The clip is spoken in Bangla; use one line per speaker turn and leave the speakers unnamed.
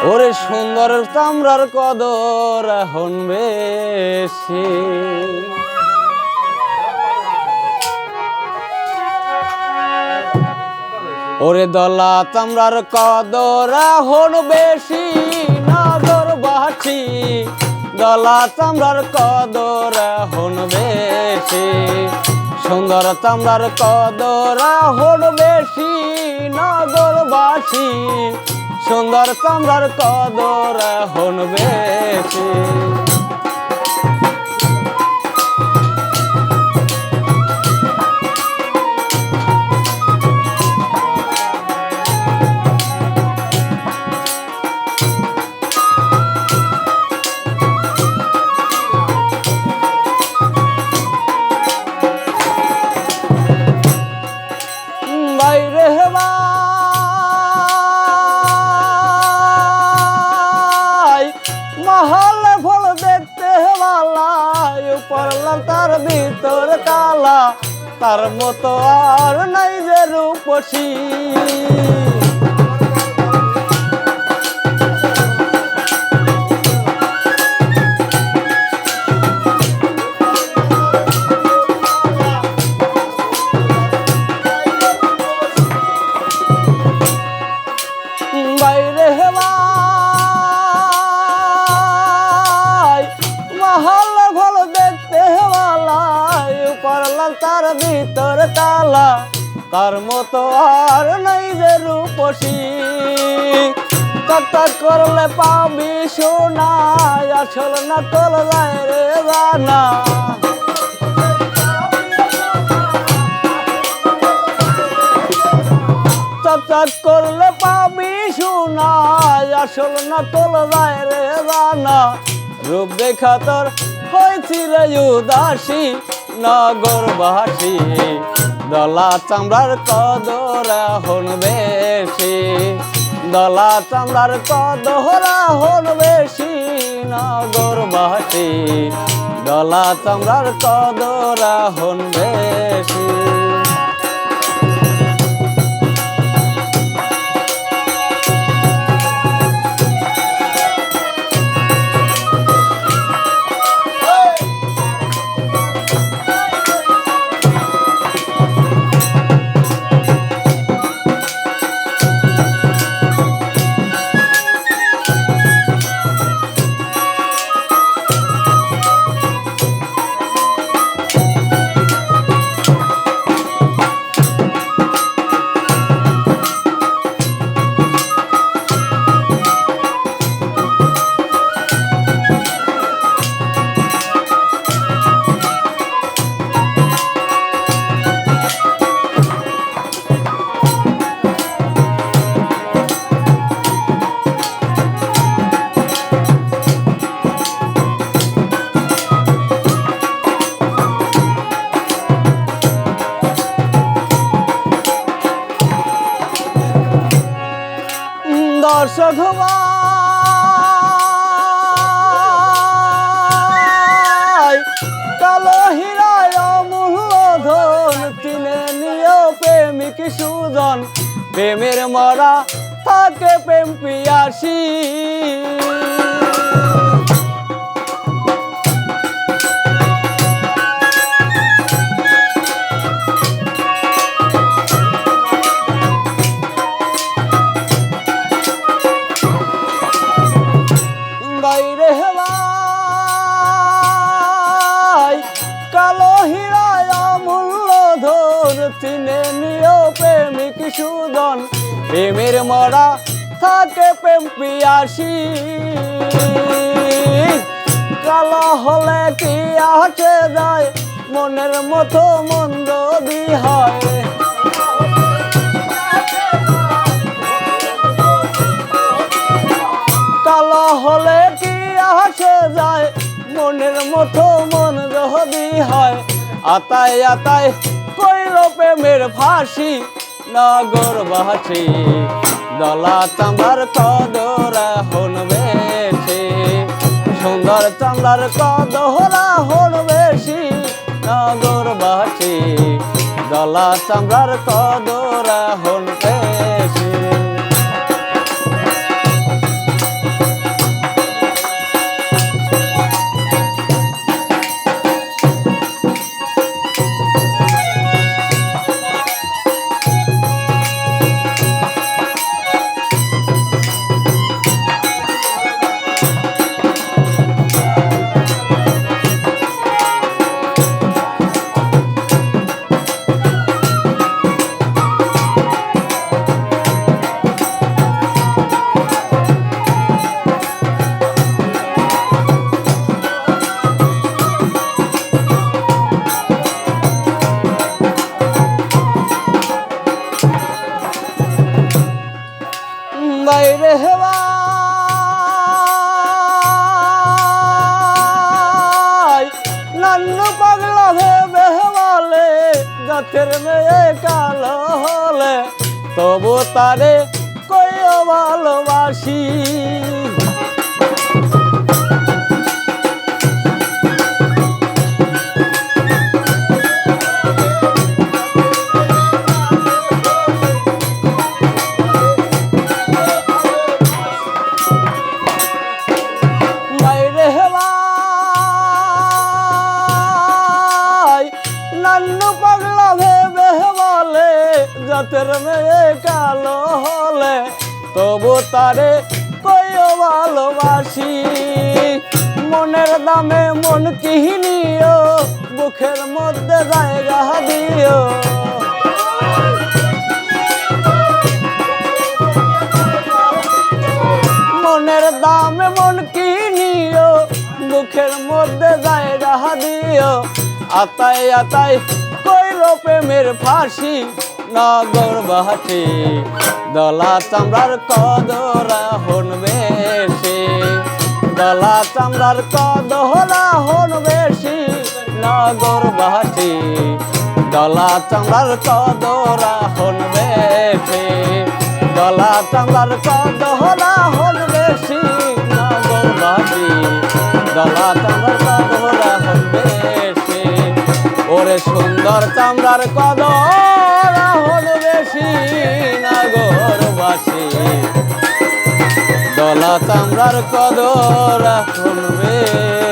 ওরে সুন্দর চামড়ার কদর এখন বেশি, ওরে দলা চামড়ার কদর এখন বেশি নগরবাসী, দলা চামড়ার কদর এখন বেশি, সুন্দর চামড়ার কদর এখন বেশি নগরবাসী, সুন্দর চামড়ার কদর এখন বেশি। বাইরে মহলে ফল দেখতে ভালাই, পড়লাম তার ভিতর কালা, তার মতো আর নাই যে রূপসী। বাইরে মহল ফল দেখতে ভালাই, পড়লাম তার ভিতর কালা, তার মতো আর নাই যে রূপসী। টক করলে পাবি সোনা, আসল না তোল যায় রে জানা, চক করলে পাবি সোনা, আসল না তোল যায় রে জানা। রূপ দেখা তোর হয়েছিল উদাসী নগরবাসী, দলা চামড়ার কদর এখন বেশি, দলা চামড়ার কদর এখন বেশি নগরবাসী, দলা চামড়ার কদর এখন বেশি। দর্শক কালো হীরায় অমূল্য ধন, চিনে নিও প্রেমিক সুজন, প্রেমের মরা থাকে প্রেম পিয়াসী। বাইরে কালো হীরায় অমূল্য ধন, চিনে নিও প্রেমিক সুজন, প্রেমের মরা থাকে প্রেম পিয়াসী। কালো হলে কি আসে যায়, মনের মতো মন্দ দি হয়, কালো হলে কি আসে যায়, মনের মতো মন যদি হয়। আতায় আতায় কইল প্রেমের ফাঁসি নগরবাসী, দলা চামড়ার কদর এখন বেশি, সুন্দর চামড়ার কদর এখন বেশি নগরবাসী, দলা চামড়ার কদর এখন বেশি। জাতের মেয়ে কালো হলে তবু তারে কইও ভালোবাসি। নান্নু পাগলা ভেবে বলে জাতের মেয়ে কালো হলে তবু তারে কইও ভালোবাসি। মনের দামে মন কিনিও বুকের মধ্যে জায়গা দিও। মনের দামে মন কিনিও বুকের মধ্যে জায়গা দিও। আতাই আতাই কইল প্রেমের ফাঁসি নগর বাহাটি দলা চামড়ার কদরা হন বেশি। দলা চামড়ার কদরা হন বেশি নগর বাহাটি দলা চামড়ার কদরা হন বেশি। দলা চামড়ার কদরা হন বেশি নগর বাহাটি দলা চামড়ার কদরা হন বেশি। ওরে সুন্দর চামড়ার কদর হল বেশি নগরবাসী দলা চামড়ার কদর হল বেশি।